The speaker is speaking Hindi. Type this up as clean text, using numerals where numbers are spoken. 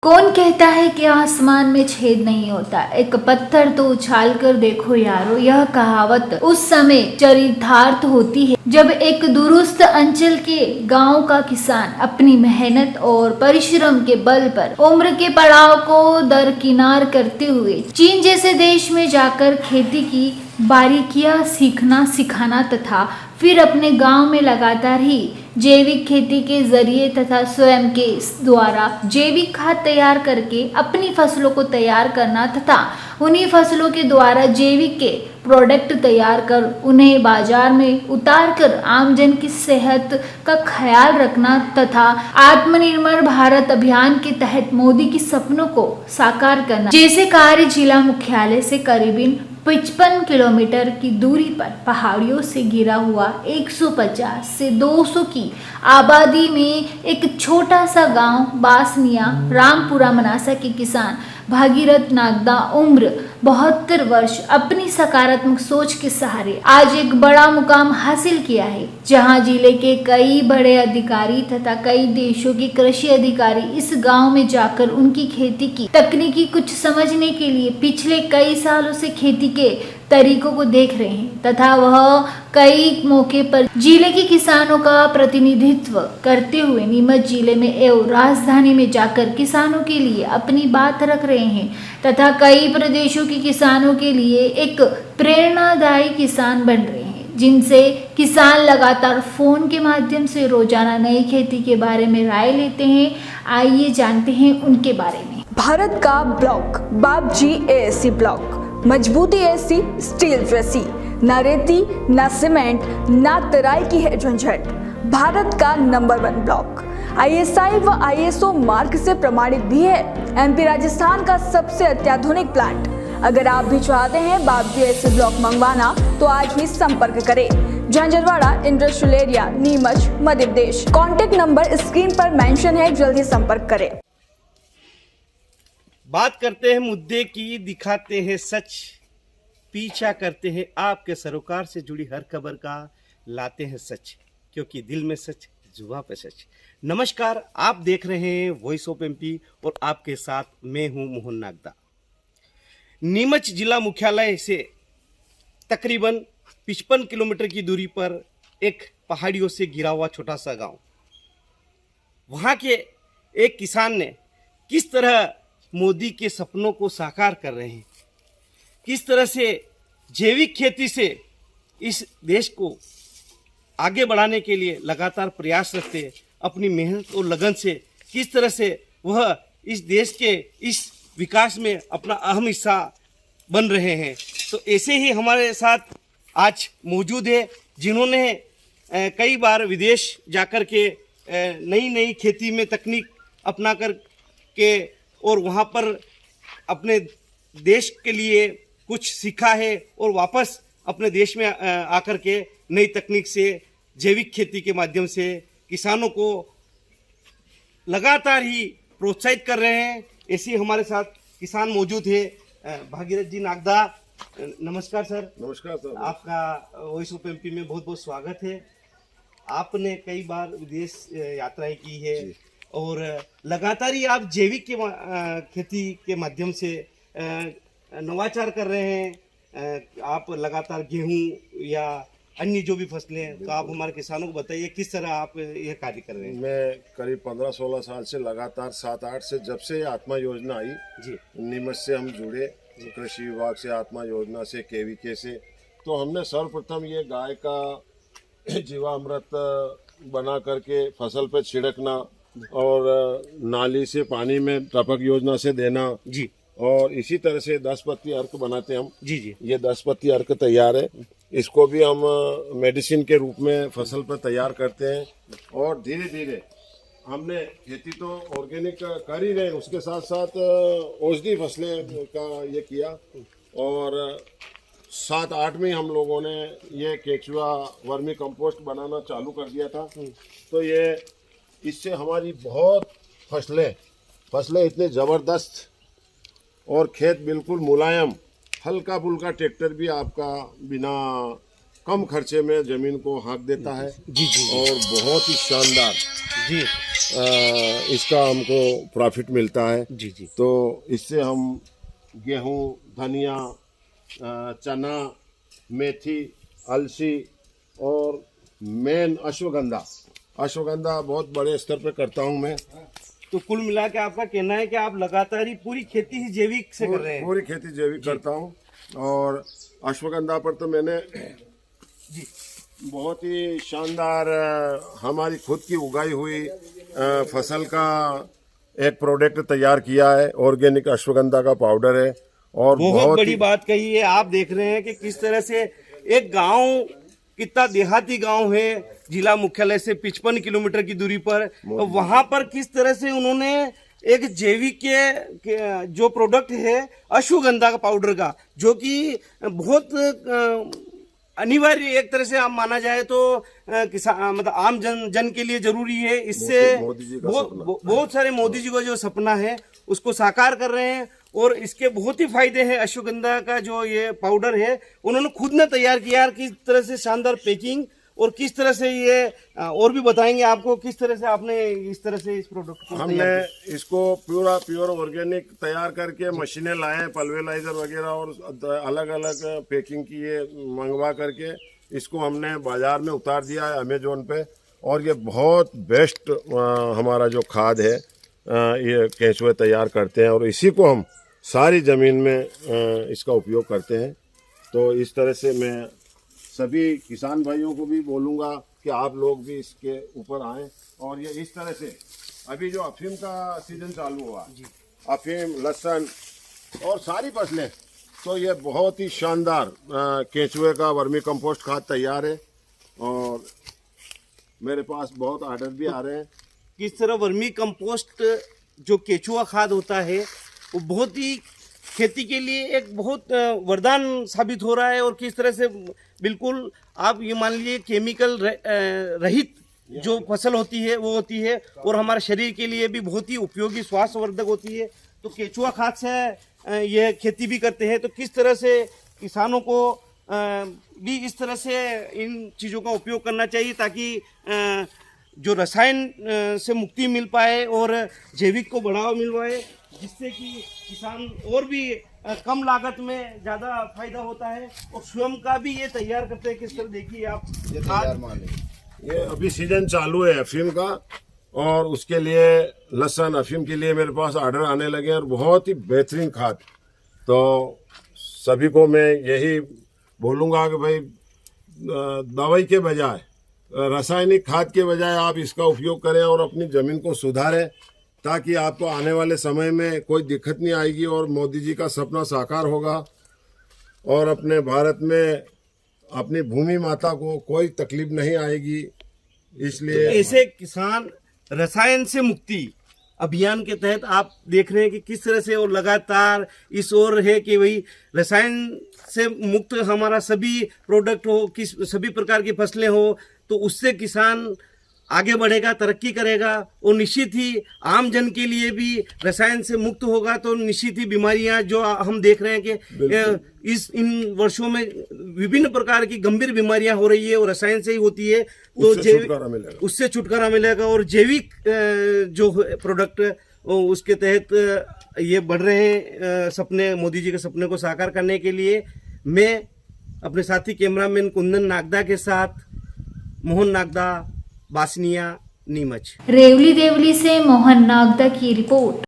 कौन कहता है कि आसमान में छेद नहीं होता, एक पत्थर तो उछाल कर देखो यारो। यह कहावत उस समय चरितार्थ होती है जब एक दूरस्थ अंचल के गांव का किसान अपनी मेहनत और परिश्रम के बल पर उम्र के पड़ाव को दरकिनार करते हुए चीन जैसे देश में जाकर खेती की बारीकियां सीखना सिखाना तथा फिर अपने गांव में लगातार ही जैविक खेती के जरिए तथा स्वयं के द्वारा जैविक खाद तैयार करके अपनी फसलों को तैयार करना तथा उन्हीं फसलों के द्वारा जैविक के प्रोडक्ट तैयार कर उन्हें बाजार में उतार कर आमजन की सेहत का ख्याल रखना तथा आत्मनिर्भर भारत अभियान के तहत मोदी की सपनों को साकार करना जैसे कार्य जिला मुख्यालय से करीबन 55 किलोमीटर की दूरी पर पहाड़ियों से घिरा हुआ 150 से 200 की आबादी में एक छोटा सा गांव बासनिया रामपुरा मनासा के किसान भागीरथ नागदा उम्र 72 वर्ष अपनी सकारात्मक सोच के सहारे आज एक बड़ा मुकाम हासिल किया है, जहां जिले के कई बड़े अधिकारी तथा कई देशों के कृषि अधिकारी इस गांव में जाकर उनकी खेती की तकनीकी कुछ समझने के लिए पिछले कई सालों से खेती के तरीकों को देख रहे हैं तथा वह कई मौके पर जिले के किसानों का प्रतिनिधित्व करते हुए नीमच जिले में एवं राजधानी में जाकर किसानों के लिए अपनी बात रख रहे हैं तथा कई प्रदेशों के किसानों के लिए एक प्रेरणादायी किसान बन रहे हैं, जिनसे किसान लगातार फोन के माध्यम से रोजाना नई खेती के बारे में राय लेते हैं। आइए जानते हैं उनके बारे में। भारत का ब्लॉक बाबजी एएससी ब्लॉक, मजबूती ऐसी स्टील जैसी, न रेती न सीमेंट न तराई की है झंझट। भारत का नंबर 1 ब्लॉक आईएसआई व आईएसओ मार्क से प्रमाणित भी है। एमपी राजस्थान का सबसे अत्याधुनिक प्लांट। अगर आप भी चाहते हैं बाबजी एएससी ब्लॉक मंगवाना तो आज ही संपर्क करें। झंझरवाड़ा industrial area, Neemuch, Madhya Pradesh. Contact number screen पर मेंशन है, जल्दी संपर्क करें। बात करते हैं मुद्दे की, दिखाते हैं सच, पीछा करते हैं आपके सरोकार से जुड़ी हर खबर का, लाते हैं सच, क्योंकि दिल में सच, जुबान पे सच। नमस्कार, आप देख रहे हैं वॉइस ऑफ एमपी और आपके साथ मैं हूं मोहन नागदा। नीमच जिला मुख्यालय से तकरीबन 55 किलोमीटर की दूरी पर एक पहाड़ियों से घिरा हुआ छोटा सा गांव, वहां के एक किसान ने किस तरह मोदी के सपनों को साकार कर रहे हैं, किस तरह से जैविक खेती से इस देश को आगे बढ़ाने के लिए लगातार प्रयास रखते हैं, अपनी मेहनत और लगन से किस तरह से वह इस देश के इस विकास में अपना अहम हिस्सा बन रहे हैं। तो ऐसे ही हमारे साथ आज मौजूद है जिन्होंने कई बार विदेश जाकर के नई नई खेती में तकनीक अपना कर के और वहाँ पर अपने देश के लिए कुछ सीखा है और वापस अपने देश में आकर के नई तकनीक से जैविक खेती के माध्यम से किसानों को लगातार ही प्रोत्साहित कर रहे हैं। ऐसे हमारे साथ किसान मौजूद है, भागीरथ जी नागदा। नमस्कार सर। नमस्कार सर। आपका वॉइस ऑफ एमपी में बहुत बहुत स्वागत है। आपने कई बार विदेश यात्राएं की है और लगातार ही आप जैविक के खेती के माध्यम से नवाचार कर रहे हैं। आप लगातार गेहूं या अन्य जो भी फसलें हैं, तो आप हमारे किसानों को बताइए किस तरह आप यह कार्य कर रहे हैं। मैं करीब 15-16 साल से लगातार 7-8 से जब से आत्मा योजना आई जी, नीमच से हम जुड़े, कृषि विभाग से, आत्मा योजना से, केवीके से, तो हमने सर्वप्रथम ये गाय का जीवामृत बना करके फसल पे छिड़कना और नाली से पानी में टपक योजना से देना जी, और इसी तरह से 10 पत्ती अर्क बनाते हैं हम। जी जी, ये 10 पत्ती अर्क तैयार है, इसको भी हम मेडिसिन के रूप में फसल पर तैयार करते हैं। और धीरे धीरे हमने खेती तो ऑर्गेनिक कर ही रहे, उसके साथ साथ औषधि फसलें का ये किया और 7-8 में हम लोगों ने ये केचुआ वर्मी कंपोस्ट बनाना चालू कर दिया था। तो ये इससे हमारी बहुत फसलें इतने ज़बरदस्त और खेत बिल्कुल मुलायम, हल्का फुल्का ट्रैक्टर भी आपका बिना कम खर्चे में ज़मीन को हाँक देता है। जी जी, और बहुत ही शानदार। जी, इसका हमको प्रॉफिट मिलता है। जी जी। तो इससे हम गेहूं, धनिया, चना, मेथी, अलसी और मेन अश्वगंधा बहुत बड़े स्तर पे करता हूं मैं। तो कुल मिला के आपका कहना है कि आप लगातार ही पूरी खेती ही जैविक से कर रहे हैं? पूरी खेती जैविक करता हूं। और अश्वगंधा पर तो मैंने बहुत ही शानदार हमारी खुद की उगाई हुई फसल का एक प्रोडक्ट तैयार किया है। ऑर्गेनिक अश्वगंधा का पाउडर है और बहुत बड़ी बात कही है। आप देख रहे हैं कि किस तरह से एक गांव, कितना देहाती गांव है, जिला मुख्यालय से 55 किलोमीटर की दूरी पर, वहां पर किस तरह से उन्होंने एक जैविक के जो प्रोडक्ट है अश्वगंधा का पाउडर का, जो कि बहुत अनिवार्य एक तरह से आप माना जाए तो किसान मतलब आम जन के लिए जरूरी है। इससे बहुत सारे मोदी जी का जो सपना है उसको साकार कर रहे हैं और इसके बहुत ही फायदे हैं। अश्वगंधा का जो ये पाउडर है उन्होंने खुद ने तैयार किया, किस तरह से शानदार पैकिंग और किस तरह से ये और भी बताएंगे आपको किस तरह से आपने इस तरह से इस प्रोडक्ट को हमने इसको प्योर ऑर्गेनिक तैयार करके मशीनें लाए, पल्वेराइजर वगैरह और अलग अलग पैकिंग किए, मंगवा करके इसको हमने बाजार में उतार दिया है अमेजोन पे। और ये बहुत बेस्ट हमारा जो खाद है ये केंचुए तैयार करते हैं और इसी को हम सारी ज़मीन में इसका उपयोग करते हैं। तो इस तरह से मैं सभी किसान भाइयों को भी बोलूँगा कि आप लोग भी इसके ऊपर आएँ। और ये इस तरह से अभी जो अफीम का सीजन चालू हुआ, अफीम, लहसुन और सारी फसलें, तो ये बहुत ही शानदार केंचुए का वर्मी कंपोस्ट खाद तैयार है और मेरे पास बहुत ऑर्डर भी आ रहे हैं। किस तरह वर्मी कंपोस्ट जो केचुआ खाद होता है वो बहुत ही खेती के लिए एक बहुत वरदान साबित हो रहा है और किस तरह से बिल्कुल आप ये मान लीजिए केमिकल रहित जो फसल होती है वो होती है और हमारे शरीर के लिए भी बहुत ही उपयोगी, स्वास्थ्यवर्धक होती है। तो केचुआ खाद से ये खेती भी करते हैं। तो किस तरह से किसानों को भी इस तरह से इन चीज़ों का उपयोग करना चाहिए ताकि जो रसायन से मुक्ति मिल पाए और जैविक को बढ़ावा मिल पाए, जिससे कि किसान और भी कम लागत में ज़्यादा फायदा होता है और स्वयं का भी ये तैयार करते हैं। किस तरह देखिए आप ये अभी सीजन चालू है अफीम का और उसके लिए लहसुन, अफीम के लिए मेरे पास ऑर्डर आने लगे और बहुत ही बेहतरीन खाद। तो सभी को मैं यही बोलूँगा कि भाई दवाई के बजाय, रासायनिक खाद के बजाय आप इसका उपयोग करें और अपनी ज़मीन को सुधारें ताकि आपको आने वाले समय में कोई दिक्कत नहीं आएगी और मोदी जी का सपना साकार होगा और अपने भारत में अपनी भूमि माता को कोई तकलीफ नहीं आएगी। इसलिए ऐसे किसान रसायन से मुक्ति अभियान के तहत आप देख रहे हैं कि किस तरह से और लगातार इस ओर है कि भाई रसायन से मुक्त हमारा सभी प्रोडक्ट हो, किस सभी प्रकार की फसलें हो, तो उससे किसान आगे बढ़ेगा, तरक्की करेगा और निश्चित ही आम जन के लिए भी रसायन से मुक्त होगा तो निश्चित ही बीमारियां जो हम देख रहे हैं कि इन वर्षों में विभिन्न प्रकार की गंभीर बीमारियां हो रही है और रसायन से ही होती है। तो उससे छुटकारा मिलेगा और जैविक जो प्रोडक्ट उसके तहत ये बढ़ रहे सपने, मोदी जी के सपने को साकार करने के लिए मैं अपने साथी कैमरामैन कुंदन नागदा के साथ मोहन नागदा, बासनिया, नीमच। रेवली देवली से मोहन नागदा की रिपोर्ट।